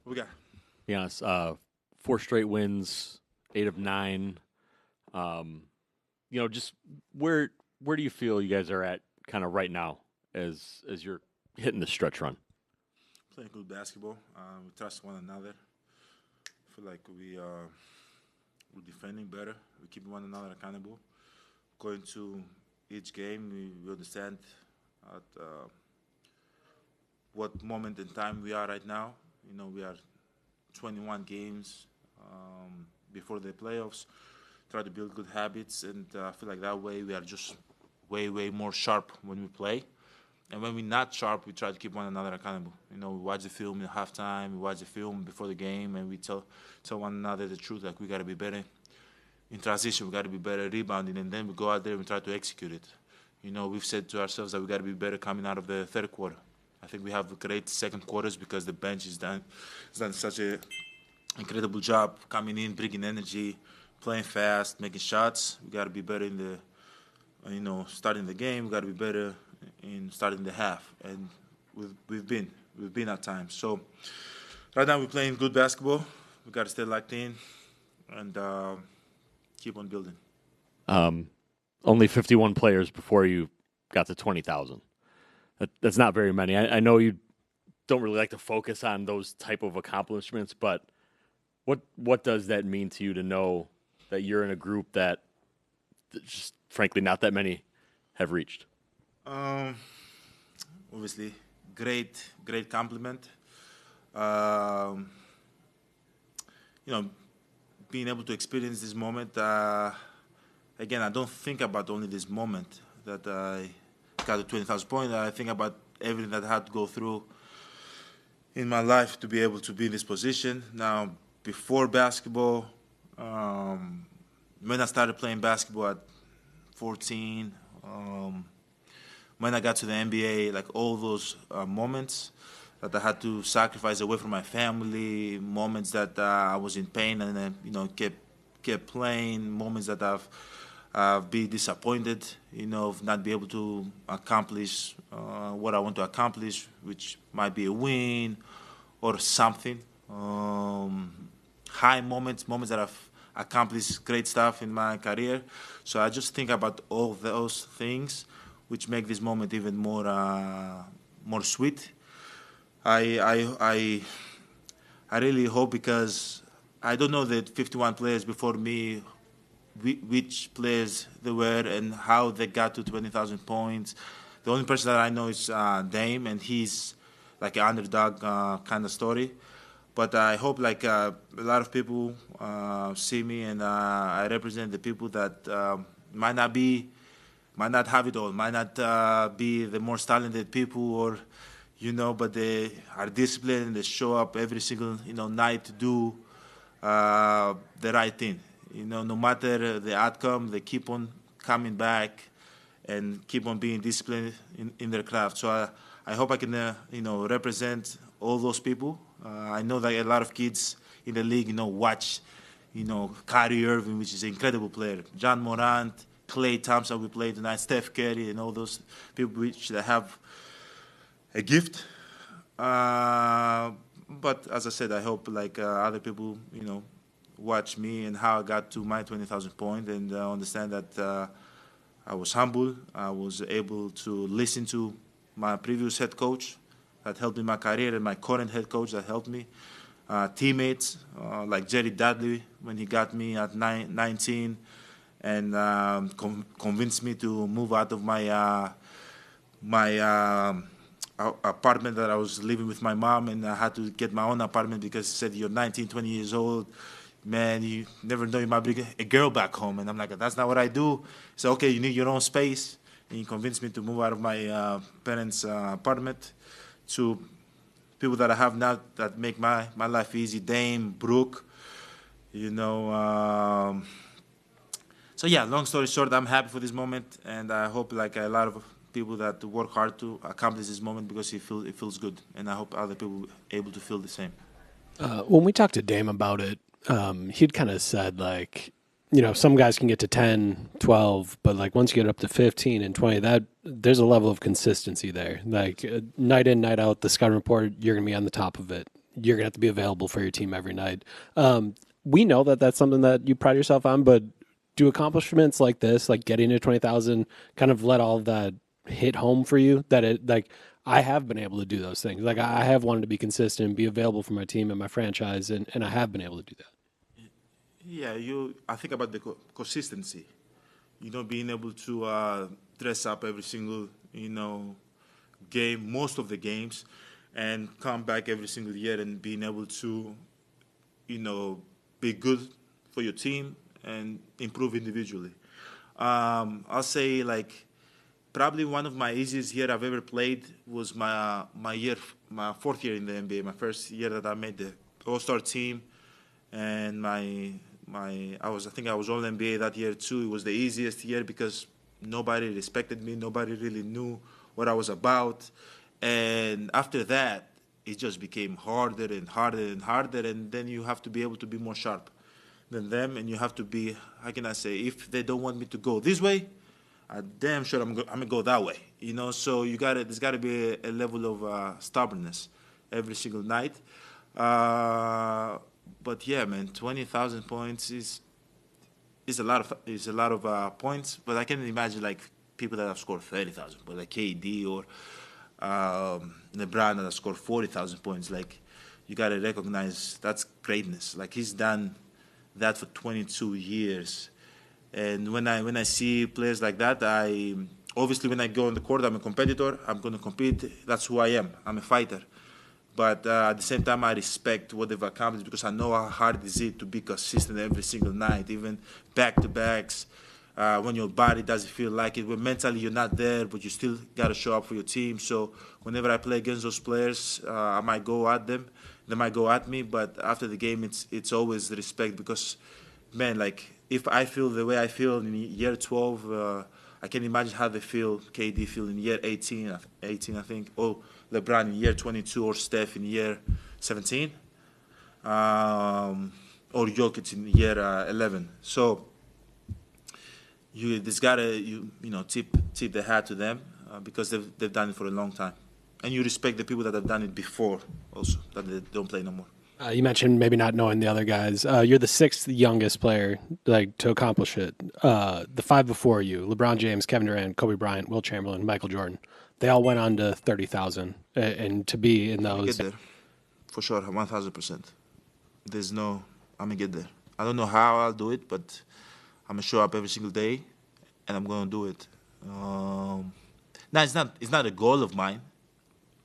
What we got? Be honest, 4 straight wins, 8 of 9. Just where do you feel you guys are at kind of right now as you're hitting the stretch run? Playing good basketball. We trust one another. I feel like we're defending better. We keep one another accountable. Going to each game, we understand at what moment in time we are right now. We are 21 games before the playoffs. Try to build good habits, and I feel like that way we are just way more sharp when we play. And when we're not sharp, we try to keep one another accountable. We watch the film in halftime, we watch the film before the game, and we tell one another the truth. Like, we got to be better in transition, we got to be better rebounding, and then we go out there and try to execute it. We've said to ourselves that we got to be better coming out of the third quarter. I think we have great second quarters because the bench is done such an incredible job coming in, bringing energy, playing fast, making shots. We got to be better in the, starting the game. We got to be better in starting the half, and we've been at times. So right now we're playing good basketball. We got to stay locked in and keep on building. Only 51 players before you got to 20,000. That's not very many. I know you don't really like to focus on those type of accomplishments, but what does that mean to you to know that you're in a group that just frankly not that many have reached? Obviously, great compliment. Being able to experience this moment. Again, I don't think about only this moment that I got to 20,000 points. I think about everything that I had to go through in my life to be able to be in this position. Now, before basketball, when I started playing basketball at 14, when I got to the NBA, like all those moments that I had to sacrifice away from my family, moments that I was in pain and then, kept playing, moments that I've been disappointed, of not be able to accomplish what I want to accomplish, which might be a win or something. High moments that I've accomplished great stuff in my career. So I just think about all those things, which make this moment even more sweet. I really hope, because I don't know the 51 players before me, which players they were and how they got to 20,000 points. The only person that I know is Dame, and he's like an underdog kind of story. But I hope a lot of people see me, and I represent the people that might not have it all, might not be the most talented people, or but they are disciplined and they show up every single night to do the right thing. No matter the outcome, they keep on coming back and keep on being disciplined in their craft. So I hope I can represent all those people. I know that a lot of kids in the league watch Kyrie Irving, which is an incredible player, John Morant, Klay Thompson, we played tonight, Steph Curry, and all those people which they have a gift. But as I said, I hope other people watch me and how I got to my 20,000 points, and understand that I was humble. I was able to listen to my previous head coach that helped me in my career, and my current head coach that helped me. Teammates like Jerry Dudley, when he got me at 19 and convinced me to move out of my apartment that I was living with my mom, and I had to get my own apartment because he said, you're 19, 20 years old, man, you never know, you might bring a girl back home. And I'm like, that's not what I do. He said, okay, you need your own space. And he convinced me to move out of my parents' apartment to people that I have now that make my life easy. Dame, Brooke, So yeah, long story short, I'm happy for this moment, and I hope a lot of people that work hard to accomplish this moment, because it feels good, and I hope other people able to feel the same. When we talked to Dame about it, he'd kind of said some guys can get to 10, 12, but once you get up to 15 and 20, that there's a level of consistency there. Night in, night out, the scouting report, you're going to be on the top of it. you're going to have to be available for your team every night. We know that that's something that you pride yourself on, but do accomplishments like this, like getting to 20,000, kind of let all of that hit home for you? That it, like, I have been able to do those things. Like, I have wanted to be consistent, be available for my team and my franchise, and I have been able to do that. Yeah, I think about the consistency. Being able to dress up every single, game, most of the games, and come back every single year and being able to, be good for your team and improve individually. I'll say, like, probably one of my easiest year I've ever played was my fourth year in the NBA, my first year that I made the All-Star team, and I think I was All NBA that year too. It was the easiest year because nobody respected me, nobody really knew what I was about, and after that, it just became harder and harder and harder, and then you have to be able to be more sharp than them, and you have to be, how can I say, if they don't want me to go this way, I'm damn sure I'm gonna go that way, So there's gotta be a level of stubbornness every single night. But yeah, man, 20,000 points is a lot of points. But I can imagine like people that have scored 30,000, but like KD or LeBron that have scored 40,000 points. Like, you gotta recognize that's greatness. Like, he's done that for 22 years. And when I see players like that, obviously when I go on the court, I'm a competitor. I'm gonna compete. That's who I am. I'm a fighter. But at the same time, I respect what they've accomplished because I know how hard it is to be consistent every single night, even back-to-backs, when your body doesn't feel like it, when mentally you're not there, but you still got to show up for your team. So whenever I play against those players, I might go at them. They might go at me, but after the game, it's always respect because, man, like, if I feel the way I feel in year 12, I can imagine how they feel, KD feel in year 18, I think, or LeBron in year 22, or Steph in year 17, or Jokic in year 11. So you just gotta tip the hat to them because they've done it for a long time, and you respect the people that have done it before also, that they don't play no more. You mentioned maybe not knowing the other guys. You're the sixth youngest player to accomplish it. The five before you: LeBron James, Kevin Durant, Kobe Bryant, Will Chamberlain, Michael Jordan. They all went on to 30,000, and to be in those. Get there, for sure, 1,000%. I'm gonna get there. I don't know how I'll do it, but I'm gonna show up every single day, and I'm gonna do it. No, it's not a goal of mine.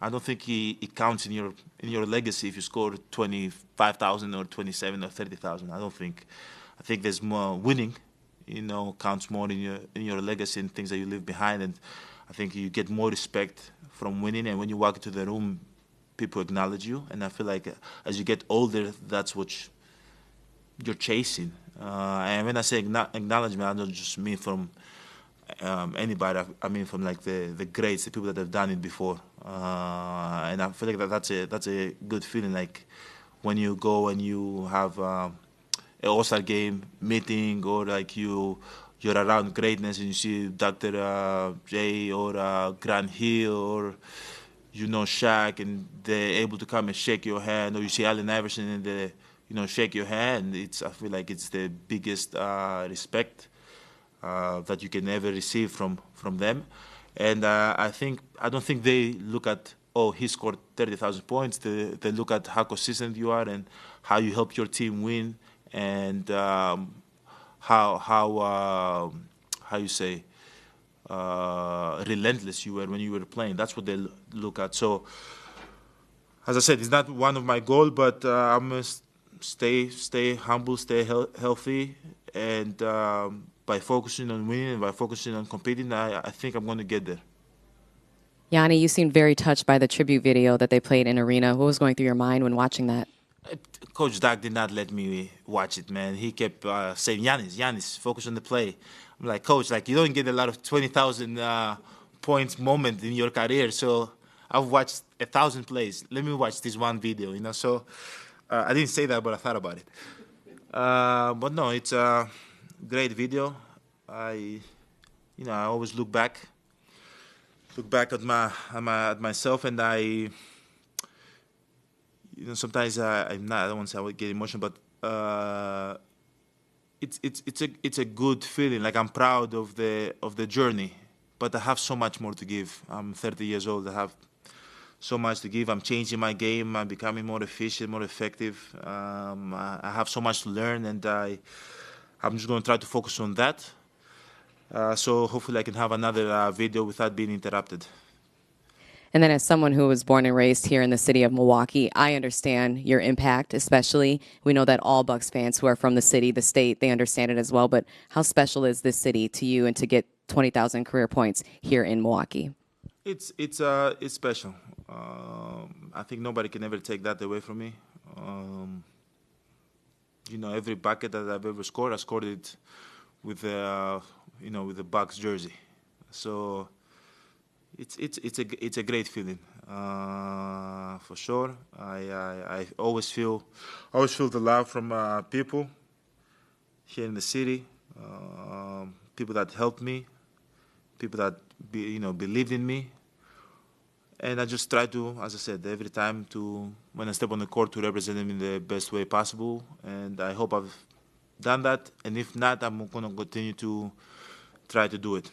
I don't think it counts in your legacy if you score 25,000 or 27 or 30,000. I don't think. I think there's more winning, counts more in your legacy and things that you leave behind. And I think you get more respect from winning. And when you walk into the room, people acknowledge you. And I feel like as you get older, that's what you're chasing. And when I say acknowledgement, I don't just mean from anybody. I mean from like the greats, the people that have done it before. And I feel like that's a good feeling. Like when you go and you have an All-Star game meeting, or like you're around greatness and you see Dr. J or Grant Hill or Shaq, and they're able to come and shake your hand, or you see Allen Iverson and they shake your hand. I feel like it's the biggest respect that you can ever receive from them. And I don't think they look at, oh, he scored 30,000 points. They look at how consistent you are and how you help your team win, and how you say relentless you were when you were playing. That's what they look at. So, as I said, it's not one of my goals, but I'm gonna stay humble, stay healthy, and by focusing on winning and by focusing on competing, I think I'm going to get there. Yanni, you seemed very touched by the tribute video that they played in Arena. What was going through your mind when watching that? Coach Doc did not let me watch it, man. He kept saying, Giannis, focus on the play. I'm like, Coach, like, you don't get a lot of 20,000 points moment in your career, so I've watched 1,000 plays. Let me watch this one video, So I didn't say that, but I thought about it. But no, it's a great video. I always look back at myself, and sometimes I'm not. I don't want to say I would get emotional, but it's a good feeling. Like I'm proud of the journey, but I have so much more to give. I'm 30 years old. I have so much to give. I'm changing my game. I'm becoming more efficient, more effective. I have so much to learn, and I'm just going to try to focus on that. So hopefully I can have another video without being interrupted. And then as someone who was born and raised here in the city of Milwaukee, I understand your impact, especially. We know that all Bucks fans who are from the city, the state, they understand it as well. But how special is this city to you and to get 20,000 career points here in Milwaukee? It's special. I think nobody can ever take that away from me. Every bucket that I've ever scored, I scored it with with the Bucks jersey. So it's a great feeling for sure. I always feel the love from people here in the city, people that helped me, people that believed in me, and I just try to, as I said, every time when I step on the court to represent them in the best way possible, and I hope I've done that. And if not, I'm going to continue to try to do it.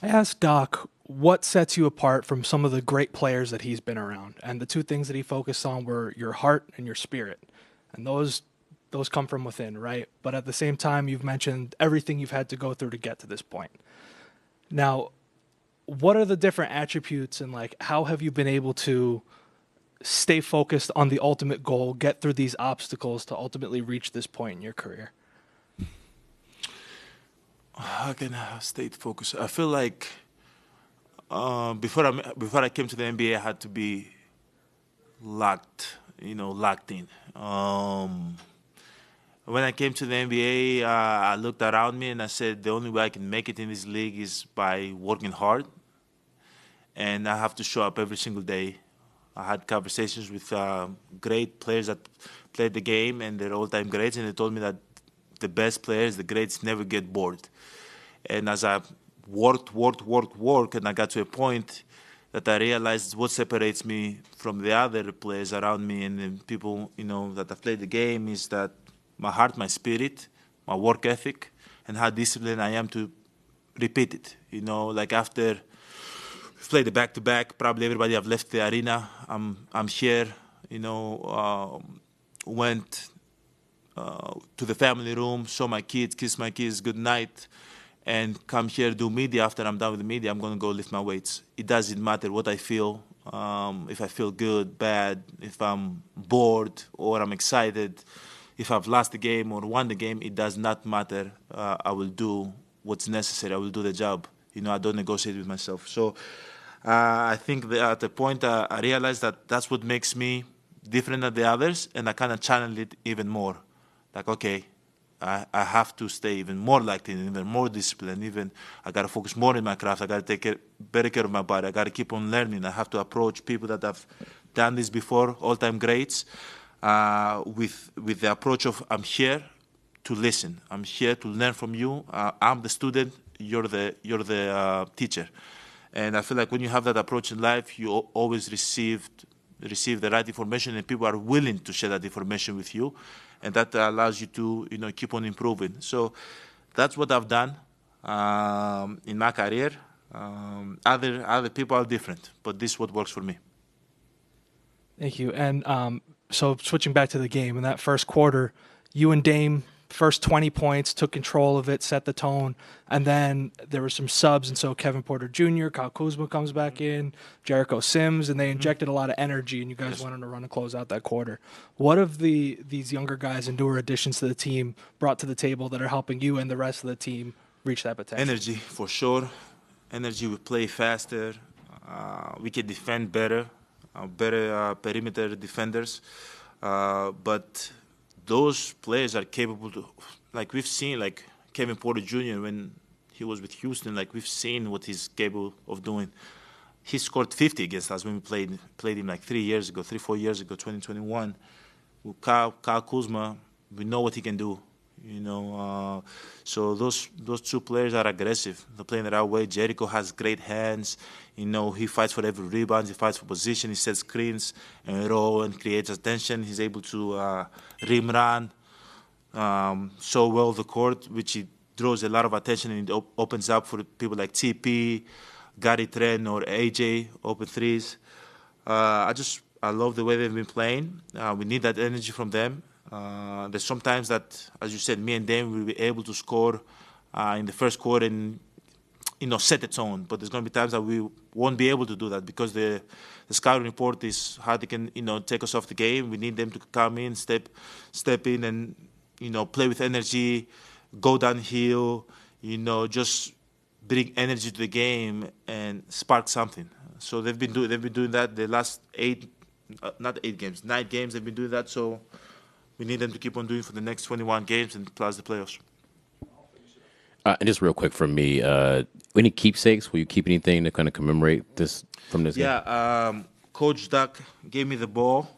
I asked Doc what sets you apart from some of the great players that he's been around, and the two things that he focused on were your heart and your spirit, and those come from within, right? But at the same time, you've mentioned everything you've had to go through to get to this point. Now, what are the different attributes, and how have you been able to stay focused on the ultimate goal, get through these obstacles to ultimately reach this point in your career? How can I stay focused? I feel like before I came to the NBA, I had to be locked in. When I came to the NBA, I looked around me and I said, the only way I can make it in this league is by working hard, and I have to show up every single day. I had conversations with great players that played the game, and they're all-time greats, and they told me that the best players, the greats, never get bored. And as I worked, and I got to a point that I realized what separates me from the other players around me and the people, that have played the game is that my heart, my spirit, my work ethic, and how disciplined I am to repeat it. After we've played the back-to-back, probably everybody have left the arena. I'm here, went to the family room, saw my kids, kissed my kids, good night, and come here, do media. After I'm done with the media, I'm going to go lift my weights. It doesn't matter what I feel, if I feel good, bad, if I'm bored or I'm excited, if I've lost the game or won the game, it does not matter. I will do what's necessary. I will do the job. I don't negotiate with myself. So I think that at the point I realized that that's what makes me different than the others, and I kind of channeled it even more. Okay, I have to stay even more locked in, even more disciplined. Even I got to focus more in my craft. I got to take better care of my body. I got to keep on learning. I have to approach people that have done this before, all-time greats, with the approach of I'm here to listen. I'm here to learn from you. I'm the student. You're the teacher. And I feel like when you have that approach in life, you always receive the right information, and people are willing to share that information with you, and that allows you to keep on improving. So that's what I've done in my career. Other people are different, but this is what works for me. Thank you. And so switching back to the game, in that first quarter, you and Dame, first 20 points, took control of it, set the tone, and then there were some subs, and so Kevin Porter Jr., Kyle Kuzma comes back in, Jericho Sims, and they injected a lot of energy, and you guys went on to run and close out that quarter. What have these younger guys and newer additions to the team brought to the table that are helping you and the rest of the team reach that potential? Energy, for sure. Energy, we play faster. We can defend better, perimeter defenders. But those players are capable to, we've seen, Kevin Porter Jr. when he was with Houston, we've seen what he's capable of doing. He scored 50 against us when we played him 4 years ago, 2021. With Kyle Kuzma, we know what he can do. So those two players are aggressive. They're playing the right way. Jericho has great hands. He fights for every rebound. He fights for position. He sets screens and roll and creates attention. He's able to rim run so well the court, which he draws a lot of attention, and it opens up for people like TP, Gary Trent, or AJ open threes. I love the way they've been playing. We need that energy from them. There's sometimes that, as you said, me and Dame will be able to score in the first quarter and set the tone. But there's going to be times that we won't be able to do that because the scouting report is how they can take us off the game. We need them to come in, step in, and play with energy, go downhill. Just bring energy to the game and spark something. So they've been doing that the last 9 games. They've been doing that. So we need them to keep on doing for the next 21 games and plus the playoffs. And just real quick from me, any keepsakes? Will you keep anything to kind of commemorate this from this game? Yeah, Coach Duck gave me the ball.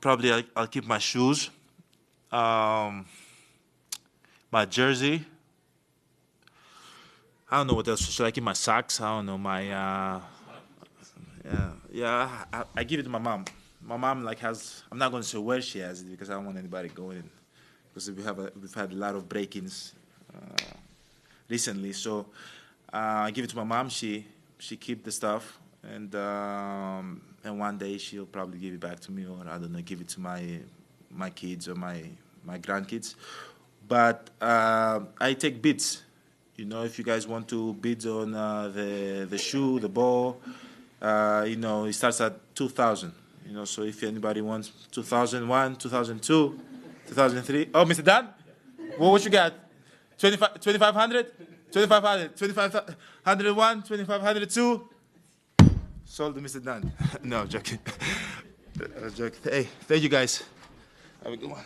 Probably I'll keep my shoes, my jersey. I don't know what else. Should I keep my socks? I don't know. I give it to my mom. My mom has. I'm not going to say where she has it because I don't want anybody going in. Because we've had a lot of break-ins recently. So I give it to my mom. She keep the stuff, and one day she'll probably give it back to me, or I don't know, give it to my kids or my grandkids. But I take bids. If you guys want to bid on the shoe, the ball, it starts at 2,000. So if anybody wants 2001, 2002, 2003. Oh, Mr. Dan? Well, what you got? 2,500? 2,500. 2,501, 2,502. Sold to Mr. Dan. No, I'm joking. Hey, thank you guys. Have a good one.